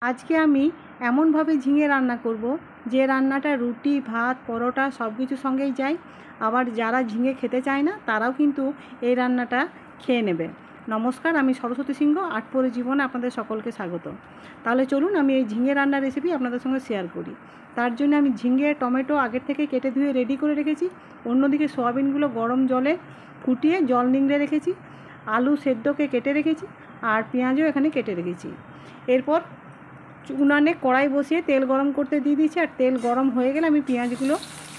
আজকে আমি এমনভাবে ঝিঙে রান্না করব যে রান্নাটা রুটি ভাত পরোটা সব কিছুর সঙ্গেই যায়। আবার যারা ঝিঙে খেতে চায় না তারাও কিন্তু এই রান্নাটা খেয়ে নেবে। নমস্কার, আমি সরস্বতী সিংহ, আটপৌরে জীবনে আপনাদের সকলকে স্বাগত। তাহলে চলুন আমি এই ঝিঙে রান্নার রেসিপি আপনাদের সঙ্গে শেয়ার করি। তার জন্য আমি ঝিঙে টমেটো আগের থেকে কেটে ধুয়ে রেডি করে রেখেছি। অন্যদিকে সয়াবিনগুলো গরম জলে ফুটিয়ে জল নিংড়ে রেখেছি। আলু সেদ্ধকে কেটে রেখেছি আর পেঁয়াজও এখানে কেটে রেখেছি। এরপর উনানে কড়াই বসিয়ে তেল গরম করতে দিয়ে দিয়েছি, আর তেল গরম হয়ে গেলে আমি পেঁয়াজগুলো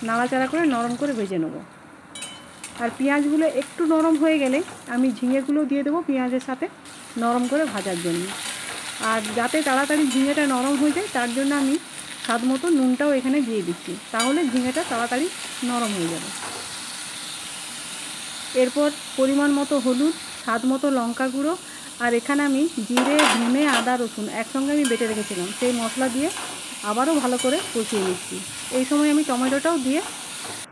নাড়াচাড়া করে নরম করে ভেজে নেব। আর পেঁয়াজগুলো একটু নরম হয়ে গেলে আমি ঝিঙেগুলো দিয়ে দেবো পেঁয়াজের সাথে নরম করে ভাজার জন্য। আর যাতে তাড়াতাড়ি ঝিঙেটা নরম হয়ে যায় তার জন্য আমি স্বাদ মতো নুনটাও এখানে দিয়ে দিচ্ছি, তাহলে ঝিঙেটা তাড়াতাড়ি নরম হয়ে যাবে। এরপর পরিমাণ মতো হলুদ, স্বাদ মতো লঙ্কা গুঁড়ো, আর এখানে আমি জিরে ধনে আদা রসুন একসঙ্গে আমি বেটে রেখেছিলাম সেই মশলা দিয়ে আবারও ভালো করে কষিয়ে নিচ্ছি। এই সময় আমি টমেটোটাও দিয়ে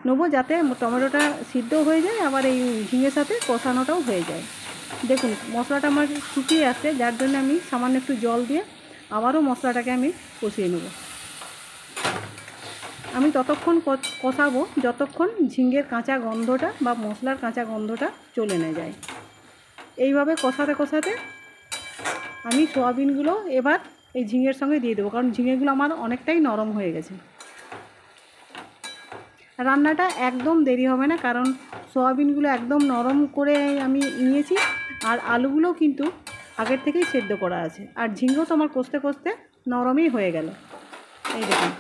নেবো যাতে টমেটোটা সিদ্ধ হয়ে যায়, আবার এই ঝিঙের সাথে কষানোটাও হয়ে যায়। দেখুন মশলাটা আমার শুকিয়ে আসছে, যার জন্য আমি সামান্য একটু জল দিয়ে আবারও মশলাটাকে আমি কষিয়ে নেব। আমি ততক্ষণ কষাবো যতক্ষণ ঝিঙের কাঁচা গন্ধটা বা মশলার কাঁচা গন্ধটা চলে না যায়। এইভাবে কষাতে কষাতে আমি সোয়াবিনগুলো এবার এই ঝিঙের সঙ্গে দিয়ে দেবো, কারণ ঝিঙেগুলো আমার অনেকটাই নরম হয়ে গেছে। রান্নাটা একদম দেরি হবে না, কারণ সোয়াবিনগুলো একদম নরম করে আমি নিয়েছি, আর আলুগুলো কিন্তু আগের থেকেই সেদ্ধ করা আছে, আর ঝিঙেও তো আমার কষতে কষতে নরমই হয়ে গেল। এই দেখুন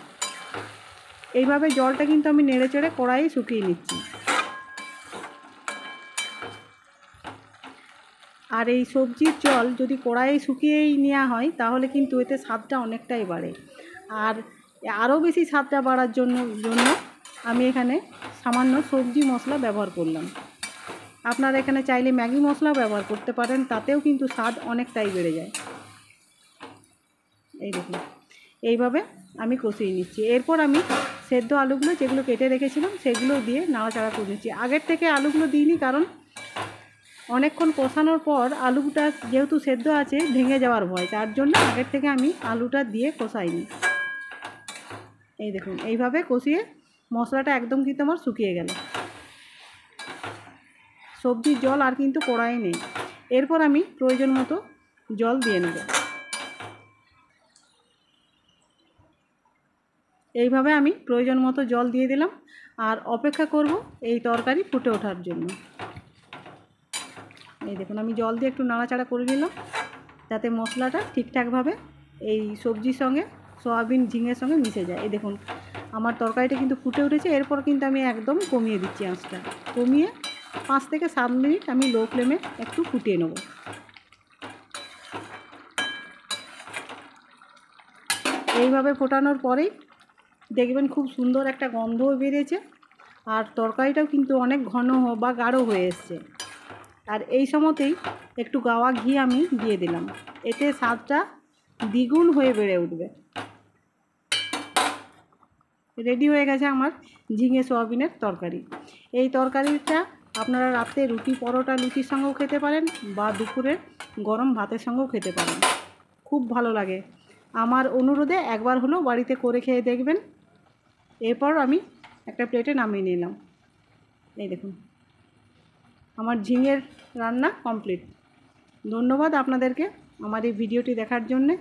এইভাবে জলটা কিন্তু আমি নেড়ে চেড়ে কড়াই শুকিয়ে নিচ্ছি। আর এই সবজির জল যদি কড়াইয়ে শুকিয়েই নেওয়া হয় তাহলে কিন্তু এতে স্বাদটা অনেকটাই বাড়ে। আর আরও বেশি স্বাদটা বাড়ার জন্য আমি এখানে সামান্য সবজি মশলা ব্যবহার করলাম। আপনারা এখানে চাইলে ম্যাগি মশলাও ব্যবহার করতে পারেন, তাতেও কিন্তু স্বাদ অনেকটাই বেড়ে যায়। এই দেখুন এইভাবে আমি কষিয়ে নিচ্ছি। এরপর আমি সেদ্ধ আলুগুলো যেগুলো কেটে রেখেছিলাম সেগুলো দিয়ে নাড়াচাড়া করে নিচ্ছি। আগের থেকে আলুগুলো দিইনি, কারণ অনেকক্ষণ কষানোর পর আলুটা যেহেতু সেদ্ধ আছে ভেঙে যাওয়ার ভয়, তার জন্য আগের থেকে আমি আলুটা দিয়ে কষাইনি। এই দেখুন এইভাবে কষিয়ে মশলাটা একদম কিন্তু আমার শুকিয়ে গেল। সবজির জল আর কিন্তু কড়াই নেই। এরপর আমি প্রয়োজন মতো জল দিয়ে নেব। এইভাবে আমি প্রয়োজন মতো জল দিয়ে দিলাম আর অপেক্ষা করব এই তরকারি ফুটে ওঠার জন্য। এই দেখুন আমি জল দিয়ে একটু নাড়াচাড়া করে নিলাম যাতে মশলাটা ঠিকঠাকভাবে এই সবজির সঙ্গে সয়াবিন ঝিঙের সঙ্গে মিশে যায়। এই দেখুন আমার তরকারিটা কিন্তু ফুটে উঠেছে। এরপর কিন্তু আমি একদম কমিয়ে দিচ্ছি আঁচটা, কমিয়ে 5 থেকে 7 মিনিট আমি লো ফ্লেমে একটু ফুটিয়ে নেব। এইভাবে ফোটানোর পরেই দেখবেন খুব সুন্দর একটা গন্ধও বেরিয়েছে, আর তরকারিটাও কিন্তু অনেক ঘন বা গাঢ় হয়ে এসছে। আর এই সময়তেই একটু গাওয়া ঘি আমি দিয়ে দিলাম, এতে স্বাদটা দ্বিগুণ হয়ে বেড়ে উঠবে। রেডি হয়ে গেছে আমার ঝিঙে সোয়াবিনের তরকারি। এই তরকারিটা আপনারা রাতে রুটি পরোটা লুচির সঙ্গেও খেতে পারেন বা দুপুরে গরম ভাতের সঙ্গেও খেতে পারেন, খুব ভালো লাগে। আমার অনুরোধে একবার হলেও বাড়িতে করে খেয়ে দেখবেন। এরপর আমি একটা প্লেটে নামিয়ে নিলাম। এই দেখুন আমার ঝিঙের রান্না কমপ্লিট। ধন্যবাদ আপনাদেরকে আমার এই ভিডিওটি দেখার জন্যে।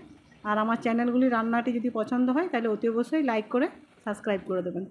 আর আমার চ্যানেলগুলি রান্নাটি যদি পছন্দ হয় তাহলে অতি অবশ্যই লাইক করে সাবস্ক্রাইব করে দেবেন।